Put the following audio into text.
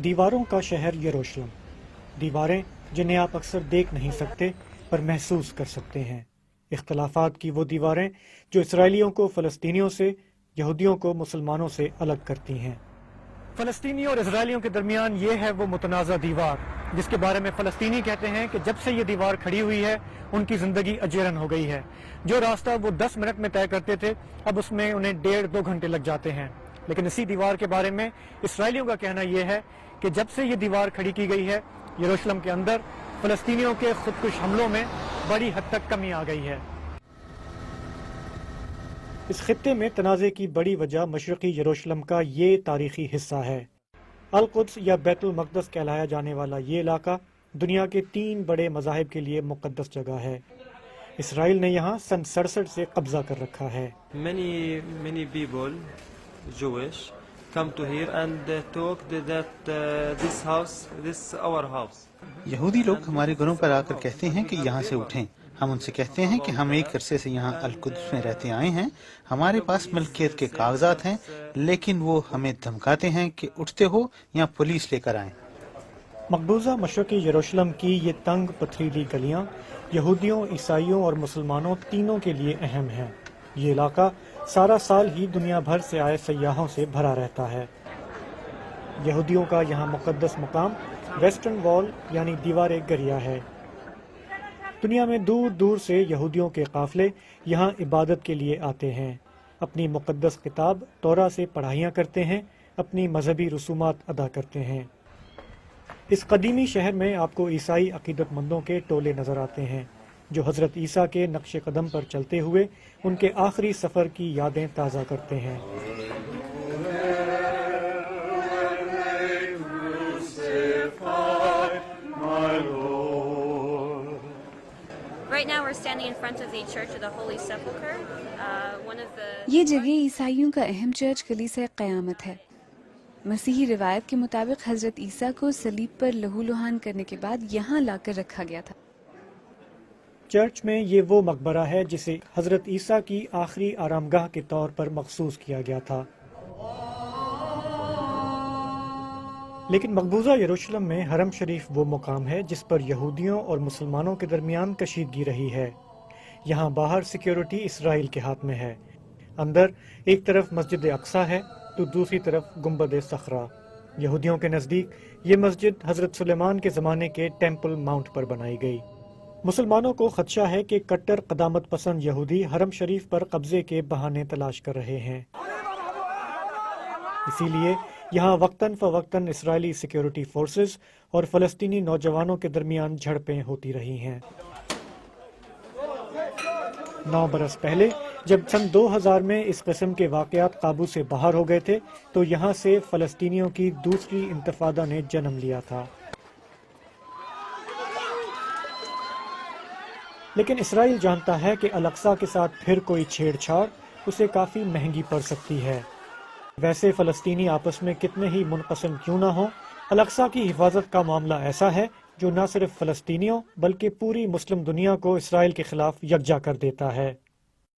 دیواروں کا شہر یروشلم، دیواریں جنہیں آپ اکثر دیکھ نہیں سکتے پر محسوس کر سکتے ہیں، اختلافات کی وہ دیواریں جو اسرائیلیوں کو فلسطینیوں سے، یہودیوں کو مسلمانوں سے الگ کرتی ہیں۔ فلسطینیوں اور اسرائیلیوں کے درمیان یہ ہے وہ متنازع دیوار جس کے بارے میں فلسطینی کہتے ہیں کہ جب سے یہ دیوار کھڑی ہوئی ہے ان کی زندگی اجیرن ہو گئی ہے۔ جو راستہ وہ 10 منٹ میں طے کرتے تھے اب اس میں انہیں 1.5-2 گھنٹے لگ جاتے ہیں۔ لیکن اسی دیوار کے بارے میں اسرائیلیوں کا کہنا یہ ہے کہ جب سے یہ دیوار کھڑی کی گئی ہے یروشلم کے اندر فلسطینیوں کے خودکش حملوں میں بڑی حد تک کمی آ گئی ہے۔ اس خطے میں تنازع کی بڑی وجہ مشرقی یروشلم کا یہ تاریخی حصہ ہے۔ القدس یا بیت المقدس کہلایا جانے والا یہ علاقہ دنیا کے 3 بڑے مذاہب کے لیے مقدس جگہ ہے۔ اسرائیل نے یہاں سن 67 سے قبضہ کر رکھا ہے۔ Many people, Jewish, come to here and talk that this our house. یہودی لوگ ہمارے گھروں پر آ کر کہتے ہیں کہ یہاں سے اٹھیں۔ ہم ان سے کہتے ہیں کہ ہم ایک عرصے سے یہاں القدس میں رہتے آئے ہیں، ہمارے پاس ملکیت کے کاغذات ہیں، لیکن وہ ہمیں دھمکاتے ہیں کہ اٹھتے ہو یا پولیس لے کر آئیں۔ مقبوضہ مشرقی یروشلم کی یہ تنگ پتھریلی گلیاں یہودیوں، عیسائیوں اور مسلمانوں تینوں کے لیے اہم ہیں۔ یہ علاقہ سارا سال ہی دنیا بھر سے آئے سیاحوں سے بھرا رہتا ہے۔ یہودیوں کا یہاں مقدس مقام ویسٹرن وال یعنی دیوار گریا ہے۔ دنیا میں دور دور سے یہودیوں کے قافلے یہاں عبادت کے لیے آتے ہیں، اپنی مقدس کتاب تورا سے پڑھائیاں کرتے ہیں، اپنی مذہبی رسومات ادا کرتے ہیں۔ اس قدیمی شہر میں آپ کو عیسائی عقیدت مندوں کے ٹولے نظر آتے ہیں جو حضرت عیسیٰ کے نقش قدم پر چلتے ہوئے ان کے آخری سفر کی یادیں تازہ کرتے ہیں۔ یہ جگہ عیسائیوں کا اہم چرچ کلیسا قیامت ہے۔ مسیحی روایت کے مطابق حضرت عیسیٰ کو صلیب پر لہو لہان کرنے کے بعد یہاں لا کر رکھا گیا تھا۔ چرچ میں یہ وہ مقبرہ ہے جسے حضرت عیسیٰ کی آخری آرامگاہ کے طور پر مخصوص کیا گیا تھا۔ لیکن مقبوضہ یروشلم میں حرم شریف وہ مقام ہے جس پر یہودیوں اور مسلمانوں کے درمیان کشیدگی رہی ہے۔ یہاں باہر سیکیورٹی اسرائیل کے ہاتھ میں ہے، اندر ایک طرف مسجد اقصیٰ ہے تو دوسری طرف گنبد صخرہ۔ یہودیوں کے نزدیک یہ مسجد حضرت سلیمان کے زمانے کے ٹیمپل ماؤنٹ پر بنائی گئی۔ مسلمانوں کو خدشہ ہے کہ کٹر قدامت پسند یہودی حرم شریف پر قبضے کے بہانے تلاش کر رہے ہیں، اسی لیے یہاں وقتاً فوقتاً اسرائیلی سیکیورٹی فورسز اور فلسطینی نوجوانوں کے درمیان جھڑپیں ہوتی رہی ہیں۔ 9 برس پہلے جب سن 2000 میں اس قسم کے واقعات قابو سے باہر ہو گئے تھے تو یہاں سے فلسطینیوں کی دوسری انتفاضہ نے جنم لیا تھا۔ لیکن اسرائیل جانتا ہے کہ الاقصیٰ کے ساتھ پھر کوئی چھیڑ چھاڑ اسے کافی مہنگی پڑ سکتی ہے۔ ویسے فلسطینی آپس میں کتنے ہی منقسم کیوں نہ ہوں، الاقصیٰ کی حفاظت کا معاملہ ایسا ہے جو نہ صرف فلسطینیوں بلکہ پوری مسلم دنیا کو اسرائیل کے خلاف یکجا کر دیتا ہے۔